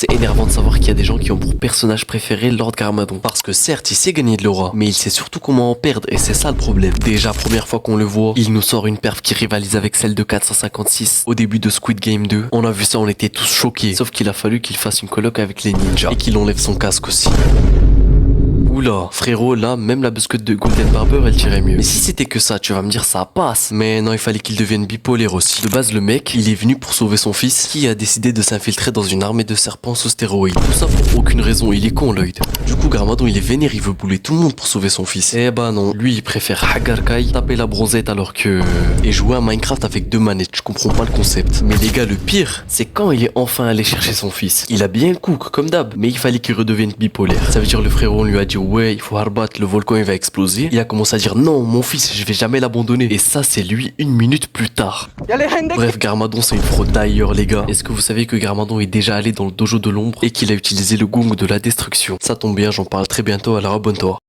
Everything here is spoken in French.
C'est énervant de savoir qu'il y a des gens qui ont pour personnage préféré Lord Garmadon. Parce que certes, il sait gagner de l'aura, mais il sait surtout comment en perdre et c'est ça le problème. Déjà, première fois qu'on le voit, il nous sort une perf qui rivalise avec celle de 456 au début de Squid Game 2. On a vu ça, on était tous choqués. Sauf qu'il a fallu qu'il fasse une coloc avec les ninjas et qu'il enlève son casque aussi. Oula, frérot, là, même la biscotte de Golden Barber, elle tirait mieux. Mais si c'était que ça, tu vas me dire ça passe. Mais non, il fallait qu'il devienne bipolaire aussi. De base, le mec, il est venu pour sauver son fils, qui a décidé de s'infiltrer dans une armée de serpents sous stéroïdes. Tout ça pour aucune raison, il est con, Lloyd. Du coup, Garmadon, il est vénère, il veut bouler tout le monde pour sauver son fils. Eh bah non, lui, il préfère Hagar Kai, taper la bronzette alors que... Et jouer à Minecraft avec 2 manettes, je comprends pas le concept. Mais les gars, le pire, c'est quand il est enfin allé chercher son fils. Il a bien le cook, comme d'hab, mais il fallait qu'il redevienne bipolaire. Ça veut dire le frérot, on lui a dit ouais, il faut Harbat, le volcan il va exploser. Il a commencé à dire non, mon fils, je vais jamais l'abandonner. Et ça, c'est lui 1 minute plus tard. Bref, Garmadon, c'est une fraude d'ailleurs, les gars. Est-ce que vous savez que Garmadon est déjà allé dans le dojo de l'ombre et qu'il a utilisé le gong de la destruction? Ça tombe bien, j'en parle très bientôt, alors abonne-toi.